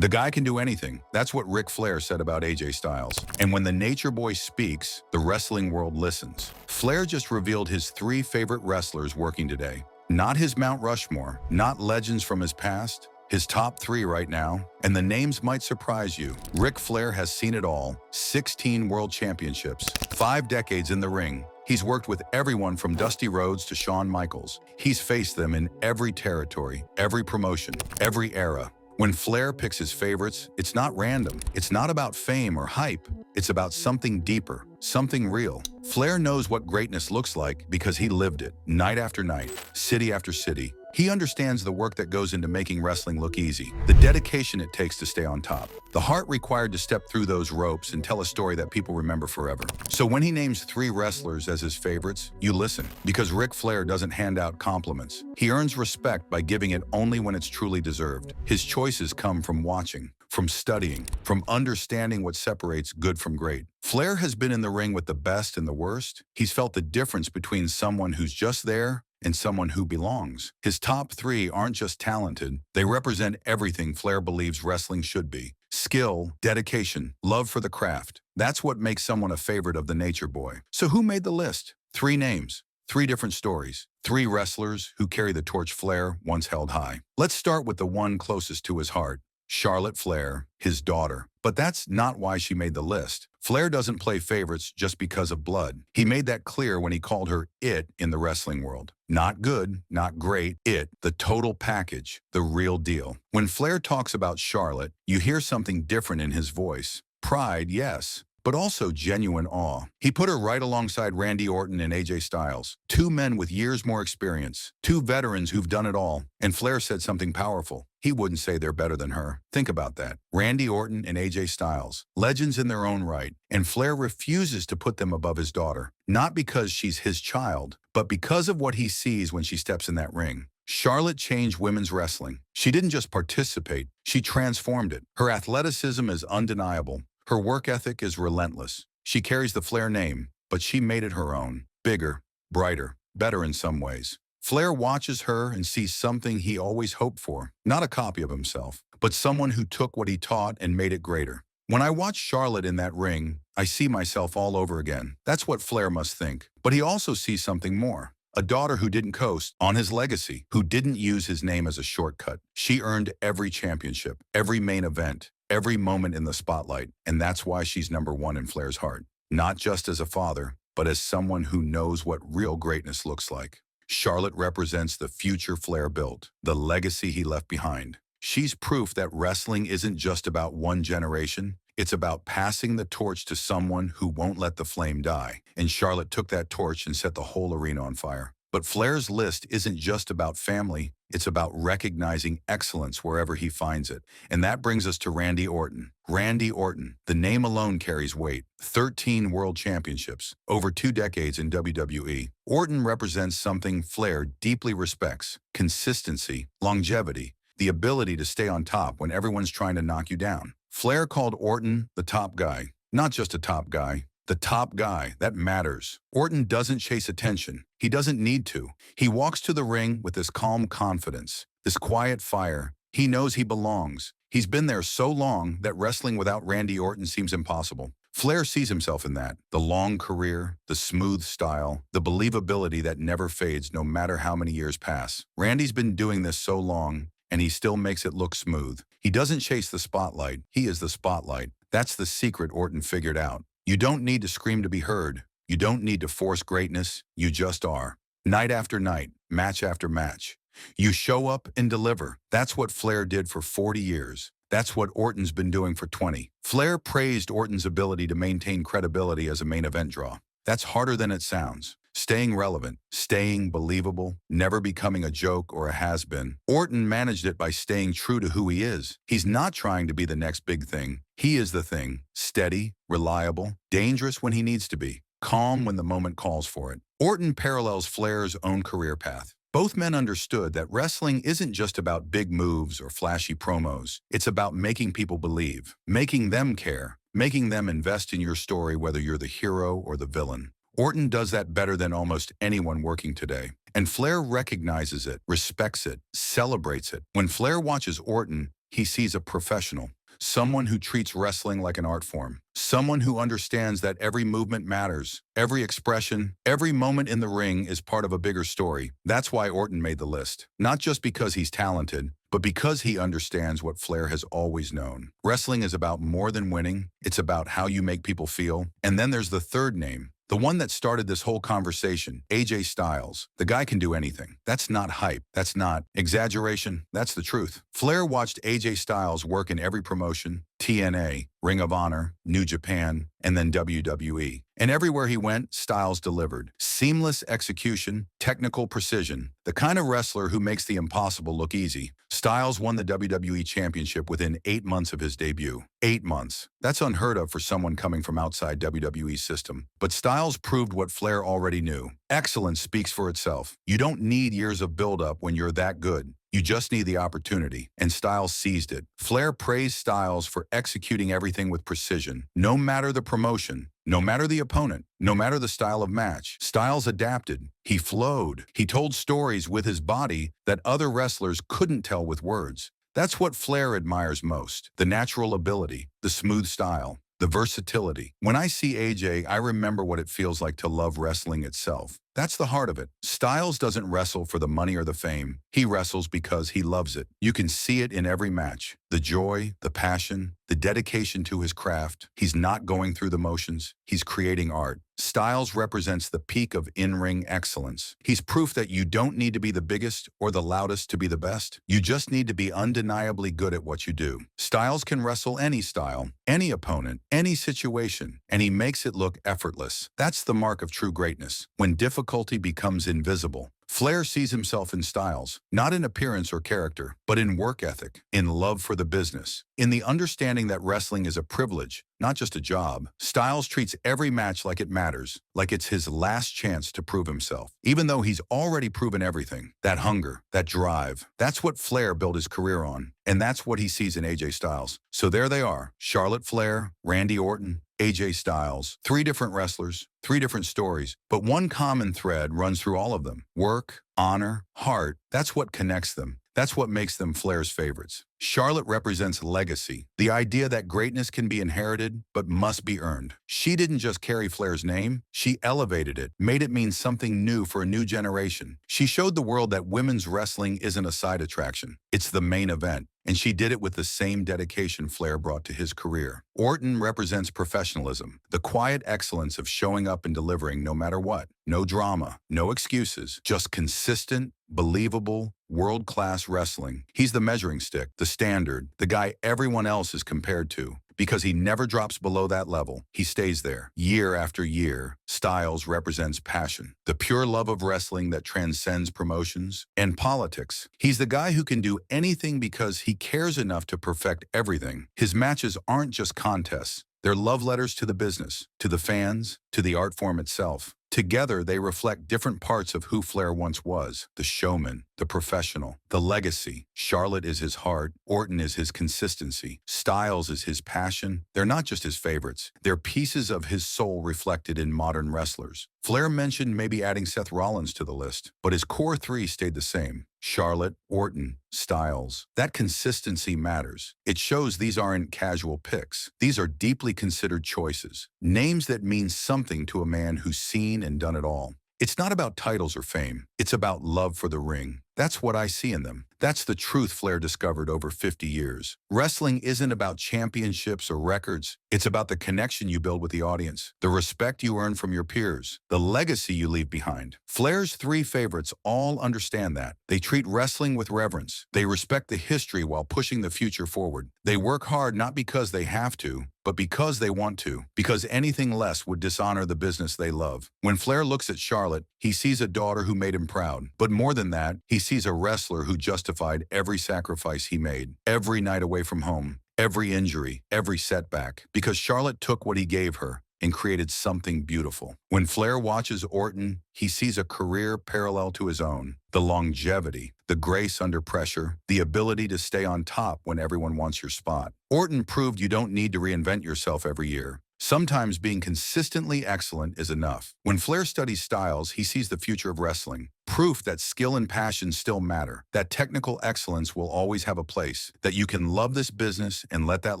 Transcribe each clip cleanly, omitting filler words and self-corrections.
The guy can do anything. That's what Ric Flair said about AJ Styles. And when the Nature Boy speaks, the wrestling world listens. Flair just revealed his 3 favorite wrestlers working today. Not his Mount Rushmore, not legends from his past, his top 3 right now, and the names might surprise you. Ric Flair has seen it all: 16 world championships, 5 decades in the ring. He's worked with everyone from Dusty Rhodes to Shawn Michaels. He's faced them in every territory, every promotion, every era. When Flair picks his favorites, it's not random. It's not about fame or hype. It's about something deeper, something real. Flair knows what greatness looks like because he lived it, night after night, city after city. He understands the work that goes into making wrestling look easy, the dedication it takes to stay on top, the heart required to step through those ropes and tell a story that people remember forever. So when he names 3 wrestlers as his favorites, you listen, because Ric Flair doesn't hand out compliments. He earns respect by giving it only when it's truly deserved. His choices come from watching, from studying, from understanding what separates good from great. Flair has been in the ring with the best and the worst. He's felt the difference between someone who's just there and someone who belongs. His top 3 aren't just talented, they represent everything Flair believes wrestling should be. Skill, dedication, love for the craft. That's what makes someone a favorite of the Nature Boy. So who made the list? 3 names, 3 different stories, 3 wrestlers who carry the torch Flair once held high. Let's start with the one closest to his heart: Charlotte Flair, his daughter. But that's not why she made the list. Flair doesn't play favorites just because of blood. He made that clear when he called her it in the wrestling world. Not good, not great, it, the total package, the real deal. When Flair talks about Charlotte, you hear something different in his voice. Pride, yes, but also genuine awe. He put her right alongside Randy Orton and AJ Styles, 2 men with years more experience, 2 veterans who've done it all. And Flair said something powerful. He wouldn't say they're better than her. Think about that. Randy Orton and AJ Styles, legends in their own right, and Flair refuses to put them above his daughter, not because she's his child, but because of what he sees when she steps in that ring. Charlotte changed women's wrestling. She didn't just participate, she transformed it. Her athleticism is undeniable. Her work ethic is relentless. She carries the Flair name, but she made it her own. Bigger, brighter, better in some ways. Flair watches her and sees something he always hoped for. Not a copy of himself, but someone who took what he taught and made it greater. When I watch Charlotte in that ring, I see myself all over again. That's what Flair must think. But he also sees something more. A daughter who didn't coast on his legacy, who didn't use his name as a shortcut. She earned every championship, every main event, every moment in the spotlight, and that's why she's number 1 in Flair's heart. Not just as a father, but as someone who knows what real greatness looks like. Charlotte represents the future Flair built, the legacy he left behind. She's proof that wrestling isn't just about one generation, it's about passing the torch to someone who won't let the flame die. And Charlotte took that torch and set the whole arena on fire. But Flair's list isn't just about family, it's about recognizing excellence wherever he finds it. And that brings us to Randy Orton. Randy Orton, the name alone carries weight. 13 world championships, over 2 decades in WWE. Orton represents something Flair deeply respects: consistency, longevity, the ability to stay on top when everyone's trying to knock you down. Flair called Orton the top guy, not just a top guy. The top guy, that matters. Orton doesn't chase attention. He doesn't need to. He walks to the ring with this calm confidence, this quiet fire. He knows he belongs. He's been there so long that wrestling without Randy Orton seems impossible. Flair sees himself in that. The long career, the smooth style, the believability that never fades no matter how many years pass. Randy's been doing this so long, and he still makes it look smooth. He doesn't chase the spotlight. He is the spotlight. That's the secret Orton figured out. You don't need to scream to be heard. You don't need to force greatness. You just are. Night after night, match after match. You show up and deliver. That's what Flair did for 40 years. That's what Orton's been doing for 20. Flair praised Orton's ability to maintain credibility as a main event draw. That's harder than it sounds. Staying relevant, staying believable, never becoming a joke or a has-been. Orton managed it by staying true to who he is. He's not trying to be the next big thing. He is the thing. Steady, reliable, dangerous when he needs to be, calm when the moment calls for it. Orton parallels Flair's own career path. Both men understood that wrestling isn't just about big moves or flashy promos. It's about making people believe, making them care, making them invest in your story whether you're the hero or the villain. Orton does that better than almost anyone working today. And Flair recognizes it, respects it, celebrates it. When Flair watches Orton, he sees a professional. Someone who treats wrestling like an art form. Someone who understands that every movement matters. Every expression, every moment in the ring is part of a bigger story. That's why Orton made the list. Not just because he's talented, but because he understands what Flair has always known. Wrestling is about more than winning. It's about how you make people feel. And then there's the third name. The one that started this whole conversation, AJ Styles. The guy can do anything. That's not hype. That's not exaggeration. That's the truth. Flair watched AJ Styles work in every promotion, TNA, Ring of Honor, New Japan, and then WWE. And everywhere he went, Styles delivered. Seamless execution, technical precision, the kind of wrestler who makes the impossible look easy. Styles won the WWE Championship within 8 months of his debut. 8 months. That's unheard of for someone coming from outside WWE's system. But Styles proved what Flair already knew. Excellence speaks for itself. You don't need years of build-up when you're that good. You just need the opportunity, and Styles seized it. Flair praised Styles for executing everything with precision. No matter the promotion, no matter the opponent, no matter the style of match, Styles adapted. He flowed. He told stories with his body that other wrestlers couldn't tell with words. That's what Flair admires most. The natural ability, the smooth style, the versatility. When I see AJ, I remember what it feels like to love wrestling itself. That's the heart of it. Styles doesn't wrestle for the money or the fame. He wrestles because he loves it. You can see it in every match. The joy, the passion, the dedication to his craft. He's not going through the motions. He's creating art. Styles represents the peak of in-ring excellence. He's proof that you don't need to be the biggest or the loudest to be the best. You just need to be undeniably good at what you do. Styles can wrestle any style, any opponent, any situation, and he makes it look effortless. That's the mark of true greatness. When difficulty becomes invisible. Flair sees himself in Styles, not in appearance or character, but in work ethic, in love for the business, in the understanding that wrestling is a privilege, not just a job. Styles treats every match like it matters, like it's his last chance to prove himself. Even though he's already proven everything, that hunger, that drive, that's what Flair built his career on, and that's what he sees in AJ Styles. So there they are, Charlotte Flair, Randy Orton, AJ Styles, 3 different wrestlers, 3 different stories, but one common thread runs through all of them. Work, honor, heart, that's what connects them. That's what makes them Flair's favorites. Charlotte represents legacy, the idea that greatness can be inherited but must be earned. She didn't just carry Flair's name, she elevated it, made it mean something new for a new generation. She showed the world that women's wrestling isn't a side attraction, it's the main event. And she did it with the same dedication Flair brought to his career. Orton represents professionalism, the quiet excellence of showing up and delivering no matter what. No drama, no excuses, just consistent, believable, world-class wrestling. He's the measuring stick, the standard, the guy everyone else is compared to. Because he never drops below that level. He stays there, year after year. Styles represents passion, the pure love of wrestling that transcends promotions and politics. He's the guy who can do anything because he cares enough to perfect everything. His matches aren't just contests. They're love letters to the business, to the fans, to the art form itself. Together, they reflect different parts of who Flair once was. The showman, the professional, the legacy. Charlotte is his heart. Orton is his consistency. Styles is his passion. They're not just his favorites. They're pieces of his soul reflected in modern wrestlers. Flair mentioned maybe adding Seth Rollins to the list, but his core 3 stayed the same. Charlotte, Orton, Styles. That consistency matters. It shows these aren't casual picks. These are deeply considered choices. Names that mean something to a man who's seen and done it all. It's not about titles or fame. It's about love for the ring. That's what I see in them. That's the truth Flair discovered over 50 years. Wrestling isn't about championships or records. It's about the connection you build with the audience, the respect you earn from your peers, the legacy you leave behind. Flair's 3 favorites all understand that. They treat wrestling with reverence. They respect the history while pushing the future forward. They work hard not because they have to, but because they want to, because anything less would dishonor the business they love. When Flair looks at Charlotte, he sees a daughter who made him proud. But more than that, he sees a wrestler who justified every sacrifice he made, every night away from home, every injury, every setback, because Charlotte took what he gave her and created something beautiful. When Flair watches Orton, he sees a career parallel to his own. The longevity, the grace under pressure, the ability to stay on top when everyone wants your spot. Orton proved you don't need to reinvent yourself every year. Sometimes being consistently excellent is enough. When Flair studies styles, he sees the future of wrestling. Proof that skill and passion still matter, that technical excellence will always have a place, that you can love this business and let that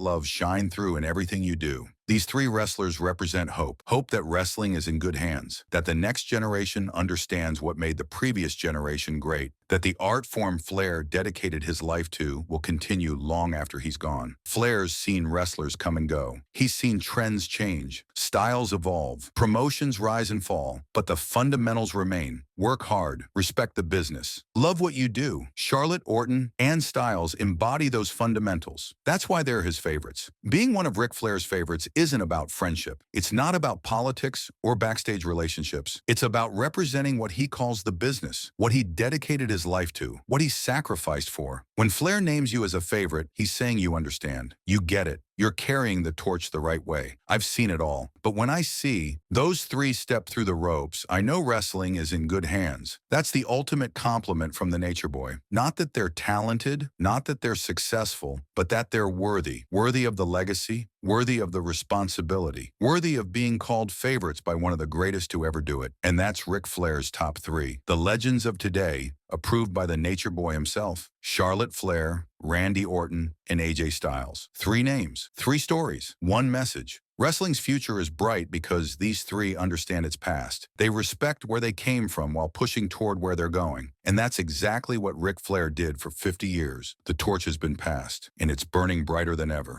love shine through in everything you do. These three wrestlers represent hope. Hope that wrestling is in good hands, that the next generation understands what made the previous generation great, that the art form Flair dedicated his life to will continue long after he's gone. Flair's seen wrestlers come and go. He's seen trends change, styles evolve, promotions rise and fall, but the fundamentals remain. Work hard, respect the business, love what you do. Charlotte, Orton, and Styles embody those fundamentals. That's why they're his favorites. Being one of Ric Flair's favorites isn't about friendship. It's not about politics or backstage relationships. It's about representing what he calls the business, what he dedicated his life to, what he sacrificed for. When Flair names you as a favorite, he's saying you understand. You get it. You're carrying the torch the right way. I've seen it all. But when I see those three step through the ropes, I know wrestling is in good hands. That's the ultimate compliment from the Nature Boy. Not that they're talented, not that they're successful, but that they're worthy. Worthy of the legacy, worthy of the responsibility, worthy of being called favorites by one of the greatest to ever do it. And that's Ric Flair's top three. The legends of today, approved by the Nature Boy himself: Charlotte Flair, Randy Orton, and AJ Styles. Three names, three stories, one message. Wrestling's future is bright because these three understand its past. They respect where they came from while pushing toward where they're going. And that's exactly what Ric Flair did for 50 years. The torch has been passed, and it's burning brighter than ever.